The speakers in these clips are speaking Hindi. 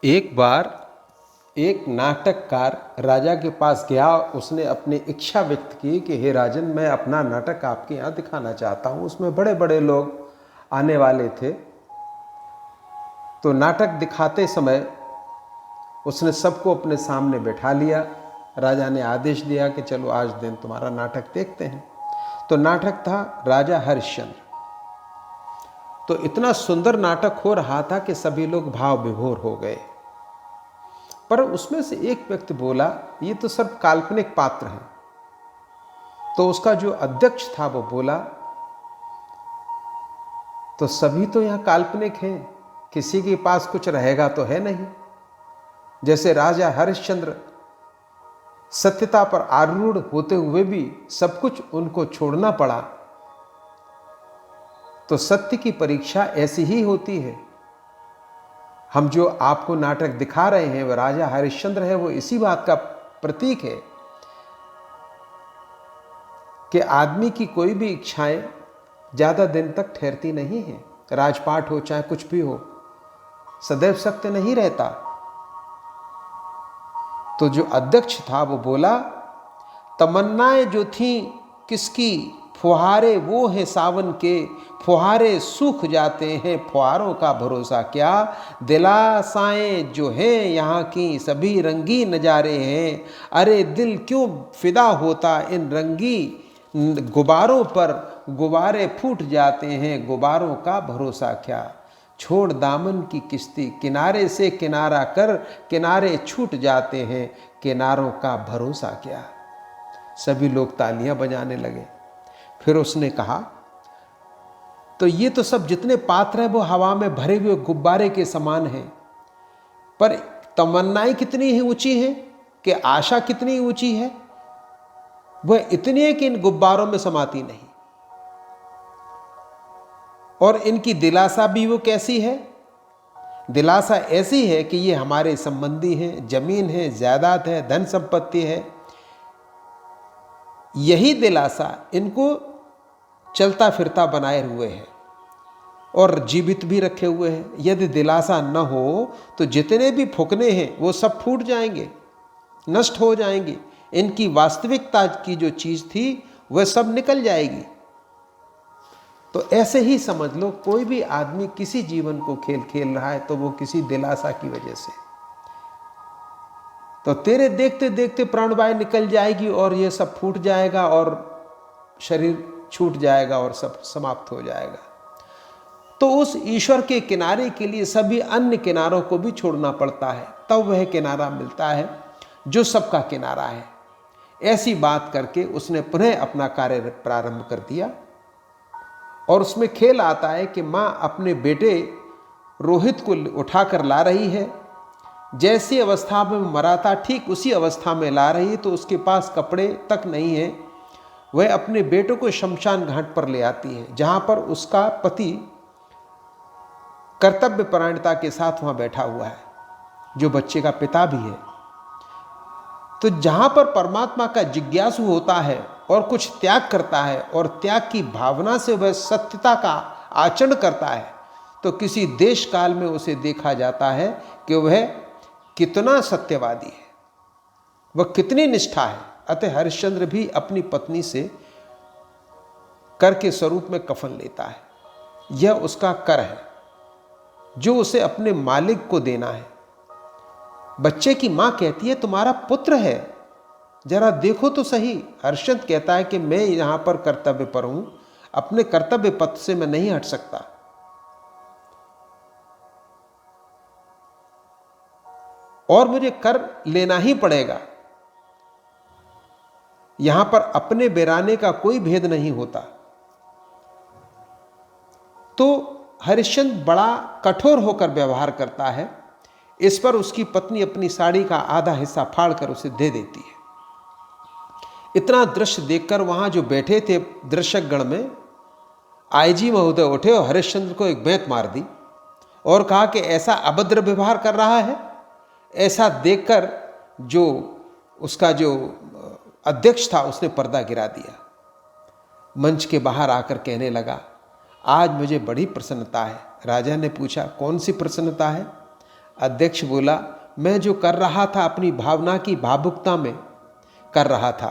एक बार एक नाटककार राजा के पास गया। उसने अपनी इच्छा व्यक्त की कि हे राजन, मैं अपना नाटक आपके यहाँ दिखाना चाहता हूँ। उसमें बड़े बड़े लोग आने वाले थे। तो नाटक दिखाते समय उसने सबको अपने सामने बैठा लिया। राजा ने आदेश दिया कि चलो आज दिन तुम्हारा नाटक देखते हैं। तो नाटक था राजा हरिश्चंद्र। तो इतना सुंदर नाटक हो रहा था कि सभी लोग भाव विभोर हो गए। पर उसमें से एक व्यक्ति बोला, ये तो सब काल्पनिक पात्र हैं। तो उसका जो अध्यक्ष था वो बोला, तो सभी तो यहां काल्पनिक हैं, किसी के पास कुछ रहेगा तो है नहीं। जैसे राजा हरिश्चंद्र सत्यता पर आरूढ़ होते हुए भी सब कुछ उनको छोड़ना पड़ा, तो सत्य की परीक्षा ऐसी ही होती है। हम जो आपको नाटक दिखा रहे हैं वह राजा हरिश्चंद्र है, वो इसी बात का प्रतीक है कि आदमी की कोई भी इच्छाएं ज्यादा दिन तक ठहरती नहीं है। राजपाट हो चाहे कुछ भी हो, सदैव सत्य नहीं रहता। तो जो अध्यक्ष था वो बोला, तमन्नाएं जो थी किसकी, फुहारे वो हैं सावन के, फुहारे सूख जाते हैं, फुहारों का भरोसा क्या। दिलासाएं जो हैं यहाँ की सभी रंगी नजारे हैं, अरे दिल क्यों फिदा होता इन रंगी गुब्बारों पर, गुब्बारे फूट जाते हैं, गुब्बारों का भरोसा क्या। छोड़ दामन की किश्ती, किनारे से किनारा कर, किनारे छूट जाते हैं, किनारों का भरोसा क्या। सभी लोग तालियां बजाने लगे। फिर उसने कहा, तो ये तो सब जितने पात्र हैं वो हवा में भरे हुए गुब्बारे के समान हैं, पर तमन्नाएं कितनी ही ऊंची हैं कि आशा कितनी ऊंची है, वह इतनी है कि इन गुब्बारों में समाती नहीं। और इनकी दिलासा भी वो कैसी है, दिलासा ऐसी है कि ये हमारे संबंधी हैं, जमीन है, जायदाद है, धन संपत्ति है। यही दिलासा इनको चलता फिरता बनाए हुए है और जीवित भी रखे हुए हैं। यदि दिलासा न हो तो जितने भी फुकने हैं वो सब फूट जाएंगे, नष्ट हो जाएंगे। इनकी वास्तविकता की जो चीज थी वह सब निकल जाएगी। तो ऐसे ही समझ लो, कोई भी आदमी किसी जीवन को खेल खेल रहा है तो वो किसी दिलासा की वजह से। तो तेरे देखते देखते प्राणवायु निकल जाएगी और ये सब फूट जाएगा और शरीर छूट जाएगा और सब समाप्त हो जाएगा। तो उस ईश्वर के किनारे के लिए सभी अन्य किनारों को भी छोड़ना पड़ता है, तब वह किनारा मिलता है जो सबका किनारा है। ऐसी बात करके उसने पुनः अपना कार्य प्रारंभ कर दिया। और उसमें खेल आता है कि माँ अपने बेटे रोहित को उठाकर ला रही है। जैसी अवस्था में मरा था ठीक उसी अवस्था में ला रही है, तो उसके पास कपड़े तक नहीं है। वह अपने बेटों को शमशान घाट पर ले आती है, जहां पर उसका पति कर्तव्य परायणता के साथ वहां बैठा हुआ है, जो बच्चे का पिता भी है। तो जहां पर परमात्मा का जिज्ञासु होता है और कुछ त्याग करता है और त्याग की भावना से वह सत्यता का आचरण करता है, तो किसी देश काल में उसे देखा जाता है कि वह कितना सत्यवादी है, वह कितनी निष्ठा है। अतः हरिश्चंद्र भी अपनी पत्नी से कर के स्वरूप में कफन लेता है। यह उसका कर है जो उसे अपने मालिक को देना है। बच्चे की मां कहती है, तुम्हारा पुत्र है, जरा देखो तो सही। हरिश्चंद्र कहता है कि मैं यहां पर कर्तव्य पर हूं, अपने कर्तव्य पथ से मैं नहीं हट सकता। और मुझे कर लेना ही पड़ेगा। यहां पर अपने बेराने का कोई भेद नहीं होता। तो हरिश्चंद्र बड़ा कठोर होकर व्यवहार करता है। इस पर उसकी पत्नी अपनी साड़ी का आधा हिस्सा फाड़कर उसे दे देती है। इतना दृश्य देखकर वहां जो बैठे थे दर्शक गण में आईजी महोदय उठे और हरिश्चंद्र को एक बेंत मार दी और कहा कि ऐसा अभद्र व्यवहार कर रहा है। ऐसा देखकर जो उसका जो अध्यक्ष था उसने पर्दा गिरा दिया। मंच के बाहर आकर कहने लगा, आज मुझे बड़ी प्रसन्नता है। राजा ने पूछा, कौन सी प्रसन्नता है। अध्यक्ष बोला, मैं जो कर रहा था अपनी भावना की भावुकता में कर रहा था,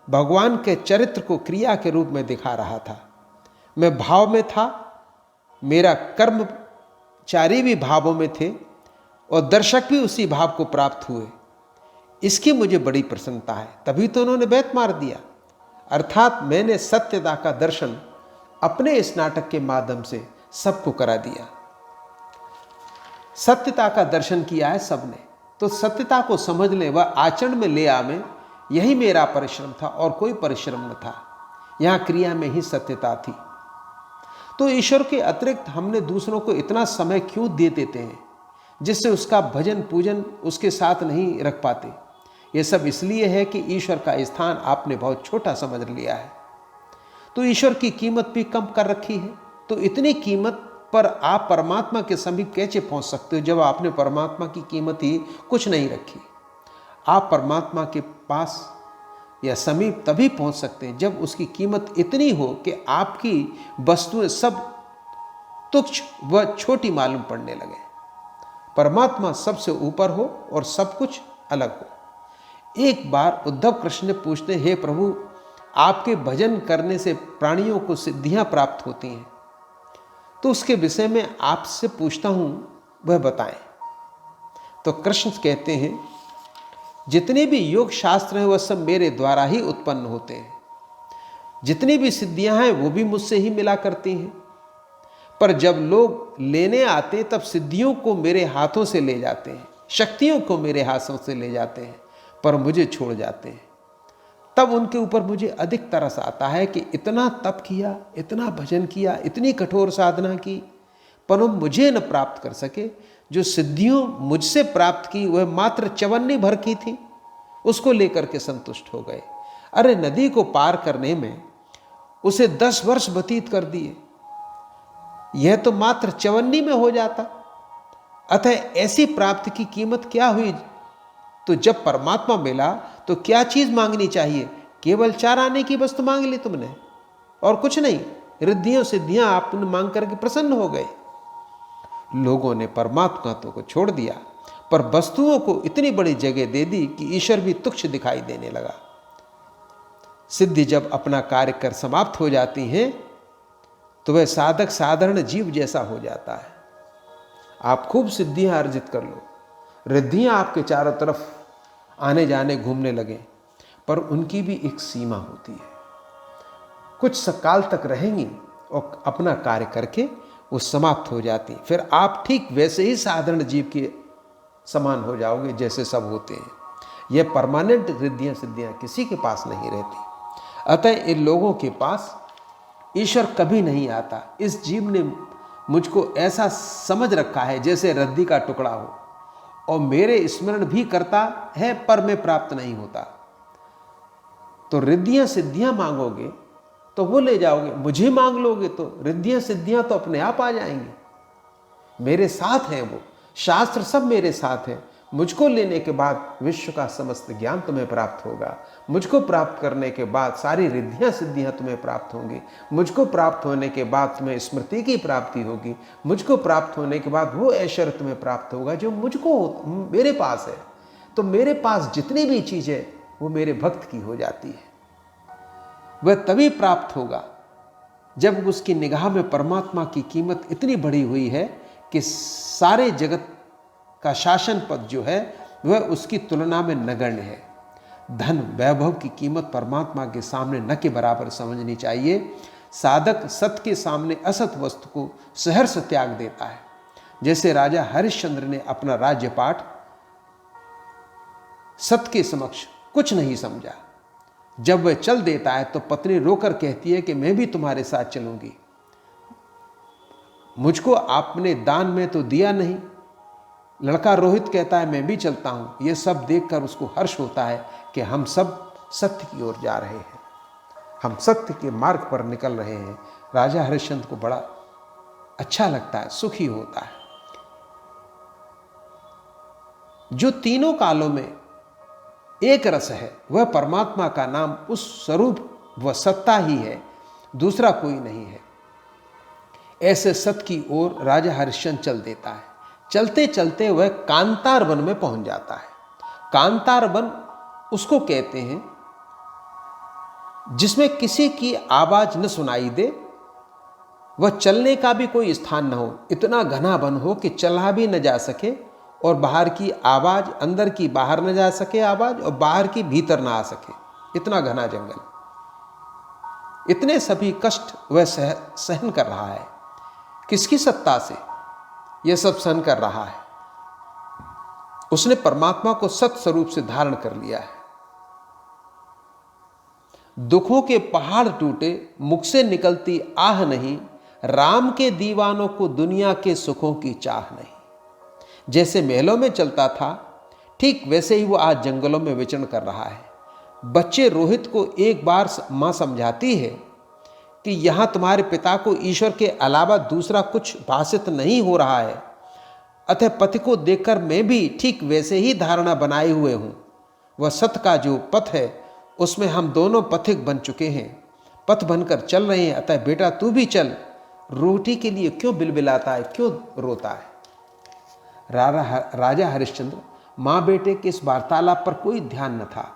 भगवान के चरित्र को क्रिया के रूप में दिखा रहा था। मैं भाव में था, मेरा कर्मचारी भी भावों में थे और दर्शक भी उसी भाव को प्राप्त हुए। इसकी मुझे बड़ी प्रसन्नता है। तभी तो उन्होंने बैत मार दिया। अर्थात मैंने सत्यता का दर्शन अपने इस नाटक के माध्यम से सबको करा दिया। सत्यता का दर्शन किया है सबने, तो सत्यता को समझ ले, वह आचरण में ले आवे, यही मेरा परिश्रम था और कोई परिश्रम न था। यहाँ क्रिया में ही सत्यता थी। तो ईश्वर के अतिरिक्त हमने दूसरों को इतना समय क्यों दे देते हैं जिससे उसका भजन पूजन उसके साथ नहीं रख पाते? ये सब इसलिए है कि ईश्वर का स्थान आपने बहुत छोटा समझ लिया है। तो ईश्वर की कीमत भी कम कर रखी है। तो इतनी कीमत पर आप परमात्मा के समीप कैसे पहुंच सकते हो जब आपने परमात्मा की कीमत ही कुछ नहीं रखी? आप परमात्मा के पास या समीप तभी पहुंच सकते हैं जब उसकी कीमत इतनी हो कि आपकी वस्तुएं सब तुच्छ व छोटी मालूम पड़ने लगे। परमात्मा सबसे ऊपर हो और सब कुछ अलग हो। एक बार उद्धव कृष्ण ने पूछते, हे प्रभु, आपके भजन करने से प्राणियों को सिद्धियां प्राप्त होती हैं, तो उसके विषय में आपसे पूछता हूं, वह बताएं। तो कृष्ण कहते हैं, जितने भी योग शास्त्र हैं वह सब मेरे द्वारा ही उत्पन्न होते हैं। जितनी भी सिद्धियां हैं वो भी मुझसे ही मिला करती हैं। पर जब लोग लेने आते तब सिद्धियों को मेरे हाथों से ले जाते हैं, शक्तियों को मेरे हाथों से ले जाते हैं, पर मुझे छोड़ जाते हैं। तब उनके ऊपर मुझे अधिक तरस आता है कि इतना तप किया, इतना भजन किया, इतनी कठोर साधना की, पर वो मुझे न प्राप्त कर सके। जो सिद्धियों मुझसे प्राप्त की वह मात्र चवन्नी भर की थी, उसको लेकर के संतुष्ट हो गए। अरे नदी को पार करने में उसे 10 वर्ष व्यतीत कर दिए, यह तो मात्र चवन्नी में हो जाता। अतः ऐसी प्राप्ति की कीमत क्या हुई? तो जब परमात्मा मिला तो क्या चीज मांगनी चाहिए? केवल 4 आने की वस्तु मांग ली तुमने और कुछ नहीं। रिद्धियों सिद्धियां आपने मांग करके प्रसन्न हो गए। लोगों ने परमात्मा को छोड़ दिया, पर वस्तुओं को इतनी बड़ी जगह दे दी कि ईश्वर भी तुच्छ दिखाई देने लगा। सिद्धि जब अपना कार्य कर समाप्त हो जाती हैं तो वह साधक साधारण जीव जैसा हो जाता है। आप खूब सिद्धियां अर्जित कर लो, रिद्धियां आपके चारों तरफ आने जाने घूमने लगे, पर उनकी भी एक सीमा होती है। कुछ सकाल तक रहेंगी और अपना कार्य करके वो समाप्त हो जाती। फिर आप ठीक वैसे ही साधारण जीव के समान हो जाओगे जैसे सब होते हैं। यह परमानेंट रिद्धियां सिद्धियां किसी के पास नहीं रहती। अतः इन लोगों के पास ईश्वर कभी नहीं आता। इस जीव ने मुझको ऐसा समझ रखा है जैसे रद्दी का टुकड़ा हो, और मेरे स्मरण भी करता है पर मैं प्राप्त नहीं होता। तो रिद्धियां सिद्धियां मांगोगे तो वो ले जाओगे, मुझे मांग लोगे तो रिद्धियां सिद्धियां तो अपने आप आ जाएंगी। मेरे साथ हैं वो, शास्त्र सब मेरे साथ है। मुझको लेने के बाद विश्व का समस्त ज्ञान तुम्हें प्राप्त होगा। मुझको प्राप्त करने के बाद सारी रिद्धियां सिद्धियां तुम्हें प्राप्त होंगी। मुझको प्राप्त होने के बाद तुम्हें स्मृति की प्राप्ति होगी। मुझको प्राप्त होने के बाद वो ऐश्वर्य तुम्हें प्राप्त होगा जो मुझको मेरे पास है। तो मेरे पास जितनी भी चीज है वो मेरे भक्त की हो जाती है। वह तभी प्राप्त होगा जब उसकी निगाह में परमात्मा की कीमत इतनी बढ़ी हुई है कि सारे जगत का शासन पद जो है वह उसकी तुलना में नगण्य है। धन वैभव की कीमत परमात्मा के सामने न के बराबर समझनी चाहिए। साधक सत्य के सामने असत वस्तु को सहर्ष त्याग देता है। जैसे राजा हरिश्चंद्र ने अपना राज्यपाठ सत्य के समक्ष कुछ नहीं समझा। जब वह चल देता है तो पत्नी रोकर कहती है कि मैं भी तुम्हारे साथ चलूंगी, मुझको आपने दान में तो दिया नहीं। लड़का रोहित कहता है मैं भी चलता हूं। यह सब देखकर उसको हर्ष होता है कि हम सब सत्य की ओर जा रहे हैं, हम सत्य के मार्ग पर निकल रहे हैं। राजा हरिश्चंद्र को बड़ा अच्छा लगता है, सुखी होता है। जो तीनों कालों में एक रस है वह परमात्मा का नाम उस स्वरूप व सत्ता ही है, दूसरा कोई नहीं है। ऐसे सत्य की ओर राजा हरिश्चंद्र चल देता है। चलते चलते वह कांतार वन में पहुंच जाता है। कांतार वन उसको कहते हैं जिसमें किसी की आवाज न सुनाई दे, वह चलने का भी कोई स्थान न हो, इतना घना वन हो कि चला भी न जा सके और बाहर की आवाज, अंदर की बाहर न जा सके आवाज और बाहर की भीतर ना आ सके, इतना घना जंगल। इतने सभी कष्ट वह सहन कर रहा है। किसकी सत्ता से यह सब सहन कर रहा है? उसने परमात्मा को सत स्वरूप से धारण कर लिया है। दुखों के पहाड़ टूटे, मुख से निकलती आह नहीं, राम के दीवानों को दुनिया के सुखों की चाह नहीं। जैसे महलों में चलता था, ठीक वैसे ही वो आज जंगलों में विचरण कर रहा है। बच्चे रोहित को एक बार मां समझाती है कि यहां तुम्हारे पिता को ईश्वर के अलावा दूसरा कुछ भाषित नहीं हो रहा है, अतः पथ को देखकर मैं भी ठीक वैसे ही धारणा बनाए हुए हूं। वह सत्य का जो पथ है उसमें हम दोनों पथिक बन चुके हैं, पथ बनकर चल रहे हैं। अतः बेटा तू भी चल। रोटी के लिए क्यों बिलबिलाता है, क्यों रोता है? राजा हरिश्चंद्र मां बेटे के इस वार्तालाप पर कोई ध्यान न था।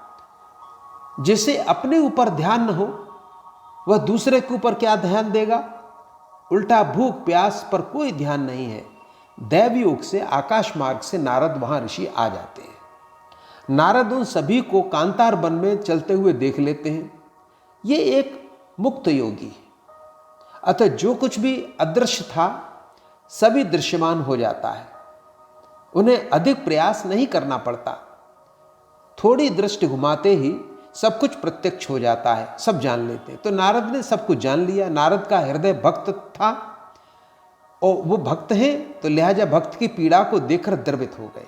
जिसे अपने ऊपर ध्यान न हो वह दूसरे के ऊपर क्या ध्यान देगा? उल्टा भूख प्यास पर कोई ध्यान नहीं है। दैव योग से आकाश मार्ग से नारद वहां ऋषि आ जाते हैं। नारद उन सभी को कांतार वन में चलते हुए देख लेते हैं। ये एक मुक्त योगी है, अतः जो कुछ भी अदृश्य था सभी दृश्यमान हो जाता है। उन्हें अधिक प्रयास नहीं करना पड़ता, थोड़ी दृष्टि घुमाते ही सब कुछ प्रत्यक्ष हो जाता है, सब जान लेते हैं। तो नारद ने सब कुछ जान लिया। नारद का हृदय भक्त था और वो भक्त हैं, तो लिहाजा भक्त की पीड़ा को देखकर द्रवित हो गए,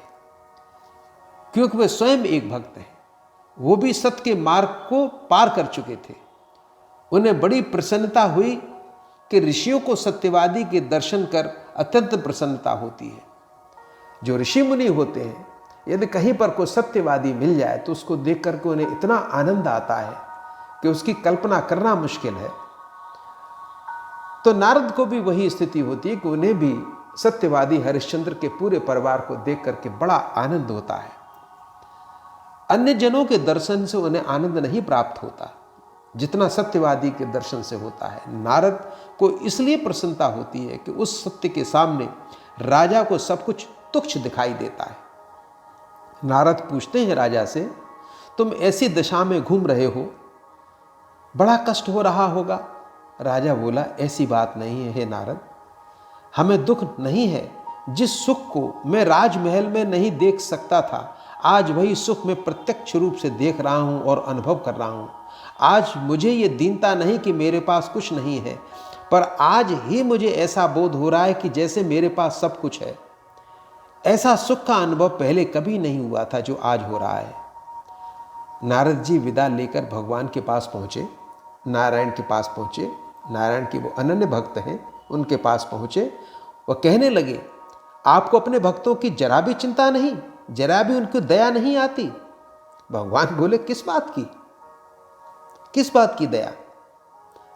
क्योंकि वे स्वयं एक भक्त हैं। वो भी सत्य के मार्ग को पार कर चुके थे। उन्हें बड़ी प्रसन्नता हुई कि ऋषियों को सत्यवादी के दर्शन कर अत्यंत प्रसन्नता होती है। जो ऋषि मुनि होते हैं, यदि कहीं पर कोई सत्यवादी मिल जाए तो उसको देख करके उन्हें इतना आनंद आता है कि उसकी कल्पना करना मुश्किल है। तो नारद को भी वही स्थिति होती है कि उन्हें भी सत्यवादी हरिश्चंद्र के पूरे परिवार को देख करके बड़ा आनंद होता है। अन्य जनों के दर्शन से उन्हें आनंद नहीं प्राप्त होता जितना सत्यवादी के दर्शन से होता है। नारद को इसलिए प्रसन्नता होती है कि उस सत्य के सामने राजा को सब कुछ तुच्छ दिखाई देता है। नारद पूछते हैं राजा से, तुम ऐसी दशा में घूम रहे हो, बड़ा कष्ट हो रहा होगा। राजा बोला, ऐसी बात नहीं है हे नारद, हमें दुख नहीं है। जिस सुख को मैं राजमहल में नहीं देख सकता था, आज वही सुख मैं प्रत्यक्ष रूप से देख रहा हूं और अनुभव कर रहा हूं। आज मुझे ये दीनता नहीं कि मेरे पास कुछ नहीं है, पर आज ही मुझे ऐसा बोध हो रहा है कि जैसे मेरे पास सब कुछ है। ऐसा सुख का अनुभव पहले कभी नहीं हुआ था जो आज हो रहा है। नारद जी विदा लेकर भगवान के पास पहुंचे, नारायण के पास पहुंचे। नारायण के वो अनन्य भक्त हैं, उनके पास पहुंचे। वह कहने लगे, आपको अपने भक्तों की जरा भी चिंता नहीं, जरा भी उनको दया नहीं आती? भगवान बोले, किस बात की, किस बात की दया?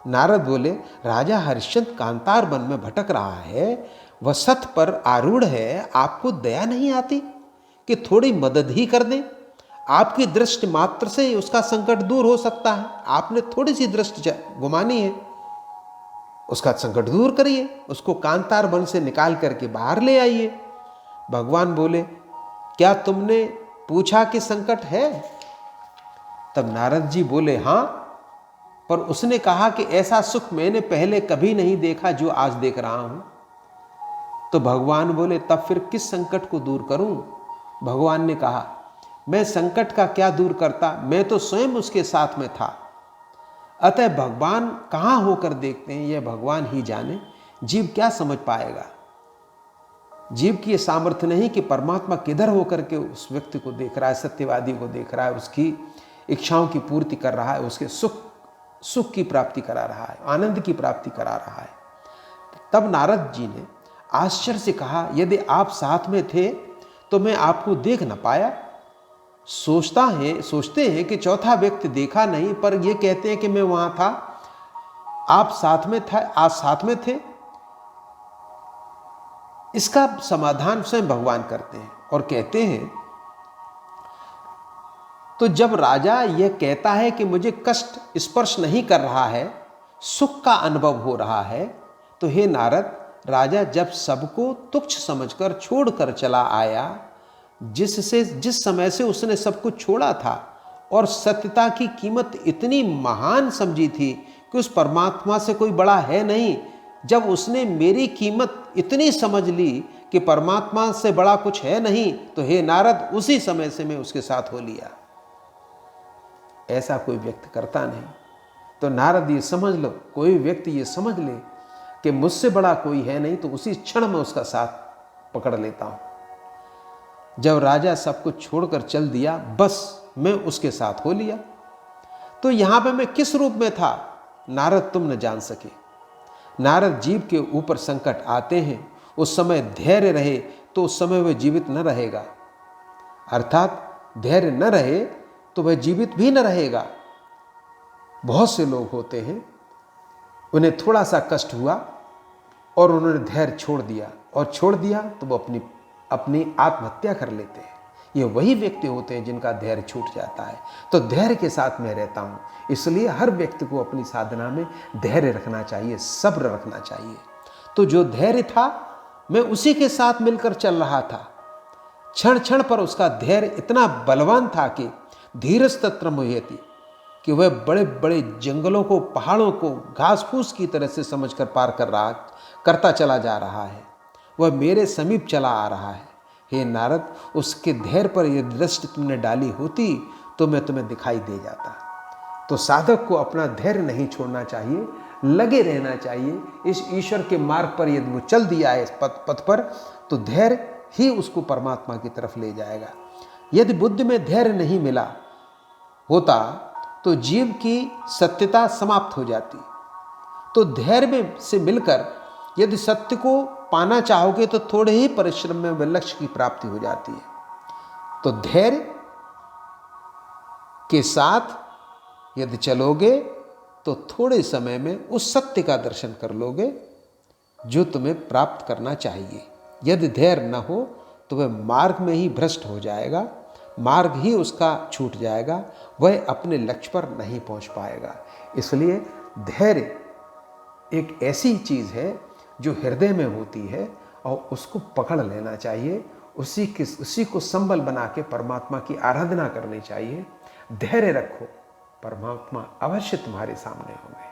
नारद बोले, राजा हरिश्चंद्र कांतार वन में भटक रहा है, वह सत्य पर आरूढ़ है, आपको दया नहीं आती कि थोड़ी मदद ही कर दें? आपकी दृष्टि मात्र से उसका संकट दूर हो सकता है। आपने थोड़ी सी दृष्टि घुमानी है, उसका संकट दूर करिए, उसको कांतार वन से निकाल करके बाहर ले आइए। भगवान बोले, क्या तुमने पूछा कि संकट है? तब नारद जी बोले, हां, पर उसने कहा कि ऐसा सुख मैंने पहले कभी नहीं देखा जो आज देख रहा हूं। तो भगवान बोले, तब फिर किस संकट को दूर करूं? भगवान ने कहा, मैं संकट का क्या दूर करता, मैं तो स्वयं उसके साथ में था। अतः भगवान कहां होकर देखते हैं यह भगवान ही जाने, जीव क्या समझ पाएगा। जीव की यह सामर्थ्य नहीं कि परमात्मा किधर होकर के उस व्यक्ति को देख रहा है, सत्यवादी को देख रहा है, उसकी इच्छाओं की पूर्ति कर रहा है, उसके सुख की प्राप्ति करा रहा है, आनंद की प्राप्ति करा रहा है। तब नारद जी ने आश्चर्य से कहा, यदि आप साथ में थे तो मैं आपको देख न पाया। सोचते हैं कि चौथा व्यक्ति देखा नहीं, पर यह कहते हैं कि मैं वहां था, आप साथ में थे, आज साथ में थे। इसका समाधान स्वयं भगवान करते हैं और कहते हैं, तो जब राजा यह कहता है कि मुझे कष्ट स्पर्श नहीं कर रहा है, सुख का अनुभव हो रहा है, तो हे नारद, राजा जब सबको तुच्छ समझकर छोड़कर चला आया, जिस समय से उसने सब कुछ छोड़ा था और सत्यता की कीमत इतनी महान समझी थी कि उस परमात्मा से कोई बड़ा है नहीं, जब उसने मेरी कीमत इतनी समझ ली कि परमात्मा से बड़ा कुछ है नहीं, तो हे नारद, उसी समय से मैं उसके साथ हो लिया। ऐसा कोई व्यक्ति करता नहीं। तो नारद ये समझ लो, कोई व्यक्ति ये समझ ले कि मुझसे बड़ा कोई है नहीं, तो उसी क्षण में उसका साथ पकड़ लेता हूं। जब राजा सब कुछ छोड़कर चल दिया, बस मैं उसके साथ हो लिया। तो यहां पे मैं किस रूप में था, नारद तुम न जान सके। नारद जीव के ऊपर संकट आते हैं, उस समय धैर्य रहे तो उस समय वह जीवित न रहेगा, अर्थात धैर्य न रहे तो वह जीवित भी न रहेगा। बहुत से लोग होते हैं, उन्हें थोड़ा सा कष्ट हुआ और उन्होंने धैर्य छोड़ दिया, और छोड़ दिया तो वो अपनी आत्महत्या कर लेते हैं। ये वही व्यक्ति होते हैं जिनका धैर्य छूट जाता है। तो धैर्य के साथ मैं रहता हूँ, इसलिए हर व्यक्ति को अपनी साधना में धैर्य रखना चाहिए, सब्र रखना चाहिए। तो जो धैर्य था, मैं उसी के साथ मिलकर चल रहा था। क्षण क्षण पर उसका धैर्य इतना बलवान था कि धीरज तत्र मुह्यति, कि वह बड़े बड़े जंगलों को, पहाड़ों को घास फूस की तरह से समझकर पार करता चला जा रहा है। वह मेरे समीप चला आ रहा है। हे नारद, उसके धैर्य पर यदि दृष्टि तुमने डाली होती तो मैं तुम्हें दिखाई दे जाता। तो साधक को अपना धैर्य नहीं छोड़ना चाहिए, लगे रहना चाहिए। इस ईश्वर के मार्ग पर यदि वो चल दिया है, इस पथ पर, तो धैर्य ही उसको परमात्मा की तरफ ले जाएगा। यदि बुद्धि में धैर्य नहीं मिला होता तो जीव की सत्यता समाप्त हो जाती। तो धैर्य में से मिलकर यदि सत्य को पाना चाहोगे तो थोड़े ही परिश्रम में वह लक्ष्य की प्राप्ति हो जाती है। तो धैर्य के साथ यदि चलोगे तो थोड़े समय में उस सत्य का दर्शन कर लोगे जो तुम्हें प्राप्त करना चाहिए। यदि धैर्य न हो तो वह मार्ग में ही भ्रष्ट हो जाएगा, मार्ग ही उसका छूट जाएगा, वह अपने लक्ष्य पर नहीं पहुंच पाएगा। इसलिए धैर्य एक ऐसी चीज़ है जो हृदय में होती है और उसको पकड़ लेना चाहिए, उसी को संबल बना के परमात्मा की आराधना करनी चाहिए। धैर्य रखो, परमात्मा अवश्य तुम्हारे सामने होंगे।